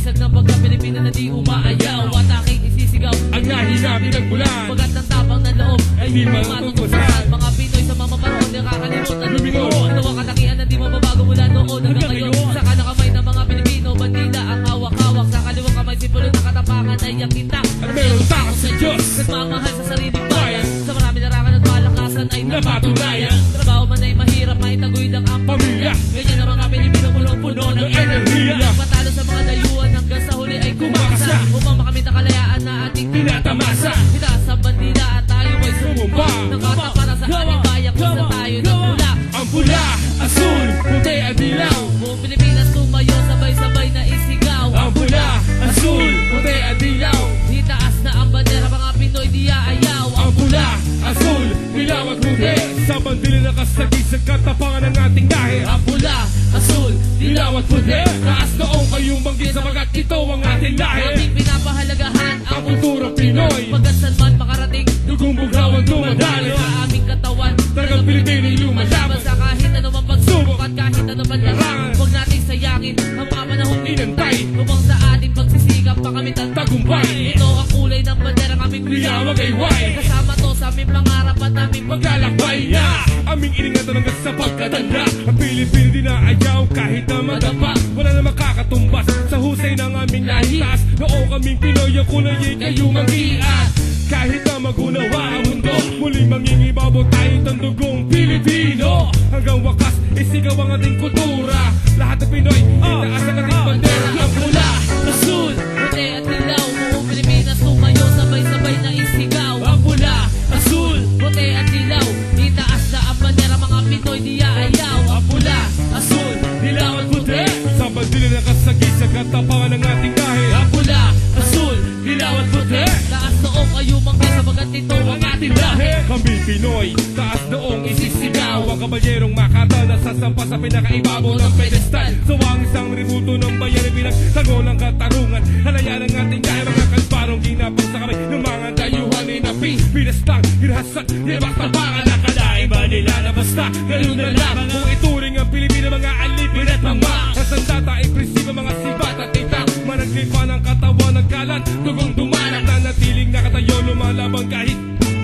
Ng pagka-Pilipino na di umaayaw at aking isisigaw ang lahi namin nagbulan. Pagkat ng tapang ng loob ay di matutusan. Mga Pinoy sa mamaparoon di kakalimutan lumingon. Nawa katakian na di mababago mula noon hanggang ngayon. Sa kanang kamay ng mga Pilipino, bandila ang hawak-hawak. Sa kaliwang kamay sipulong na katapangan ay yakinta. At mayroong takot sa Diyos, nagmamahal sa sariling bayan. Sa marami larangan at malakasan ay napatunayan. Trabaho man ay mahirap, may taguyod ang pamilya. Ganyan ang mga Pilipino punong-puno ng enerhiya. Patalo sa mga dayuhan hanggang sa huli ay kumakasa. Upang makamit ang kalayaan na ating tinatamasa. Itaas ang bandila at tayo ay sumumpa. Nakata para sa alibayak kung sa tayo nagmula. Ang pula, asul, puti at dilaw. Buong Pilipinas tumayo, sabay-sabay na isigaw. Ang pula, asul, puti at dilaw. Itaas na ang bandera, mga Pinoy di aayaw. Ang pula, asul, dilaw at puti. Sa bandila nakasagi sa katapangan ng ating lahi. Ang pula, asul, Dilaw at puti, taas noong kayong banggit sapagat ito ang ating lahi. ating pinapahalagahan Ang kulturang Pinoy, pagkat saan man makarating. dugong bughaw ang dumadali. Sa aming katawan, Talagang Pilipino'y lumalaban. malaban sa kahit anumang pagsubok at kahit anumang larangan. Huwag nating sayangin ang mga panahong Inantay, upang sa ating pagsisikap pakamit ang tagumpay. ito ang kulay ng banderang aming Liyawag ay way. kasama to sa aming pangarap at aming Maglalakbay na aming iningatan hanggang sa pagkatanda. Ang Pilipino di naayaw kahit na madapa. Wala na makakatumbas sa husay ng aming lahitas. Noong kaming Pinoy ang kulay ay kayo mag-iat. Kahit na magunawa ang mundo, muling mangingibabaw tayo ng dugong Pilipino. Hanggang wakas, isigaw ang ating kultura. Lahat ng Pinoy, itaas ang ating bandera. Ang pula, asul, puti at dilaw. Buong Pilipinas tumayo, sabay-sabay na isigaw. ang pula, Asul, puti at dilaw. Itaas na ang bandera, mga Pinoy di aayaw. ang pula, Asul, dilaw at puti. Sa bandila nakasagi sa katapangan ng ating lahi. ang pula, asul, Dilaw at puti, taas noong kayo manggay sabagat ito ang ating lahi. kami Pinoy, taas noong isisigaw. Ang kabalyerong Makata na sasampa sa pinakaibabaw ng pedestal. Sawang isang ributo ng bayan ay pinagtanggol ng katarungan. Halayaan ang ating dahil mga kalparong ginapang sa kamay ng mga dayuhan ay naping pinastang, hinahasat, nilabak tabangan. Nakalain ba nila na basta ganun na lang kung ituring ang Pilipino mga alipin at mama. Ang sandata ay prinsipyo mga sibat at itak. Managripa ng katawan ng kalat, dugong dumanak na natiling nakatayo lumalaban kahit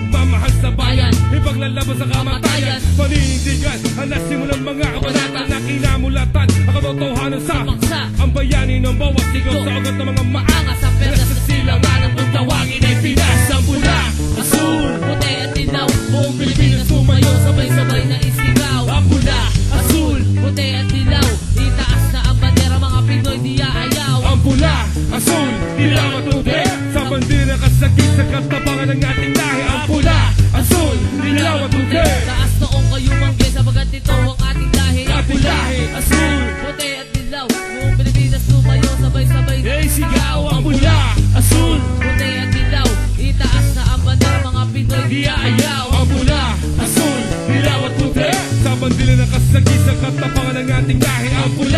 mamahal sa bayan. Ipaglalaban sa kamatayan, panindigan ang nasimulang mga kabanata na kinamulatan. Ang katotohanan sa Paksa, ang bayani ng bawat sigaw sa ugat ng mga maangas. angas ang perlas Sa silangan ng pagtawagin ay Pinas. Ang pula, asul, puti at dilaw. Buong Pilipinas tumayo, sabay-sabay na isigaw. ang pula, Asul, puti at dilaw. Itaas na ang bandera, mga Pinoy di aayaw. ang pula, asul, dilaw at puti. Sa bandila nakasakit sa katapangan ng ating lahi. Ang pula, asul, dilaw at puti. Taas noong kayo manggay sabagat ito ang ating lahi. Ating lahi. Asul, puti at dilaw. Buong Pilipinas tumayo, sabay-sabay na Ay sigaw ang pula, asul, puti at dilaw. Itaas na ang bandera, mga Pinoy di aayaw. ang pula, asul, dilaw at puti. Sa bandila nakasagi sa katapangan ng ating lahi. Ang pula,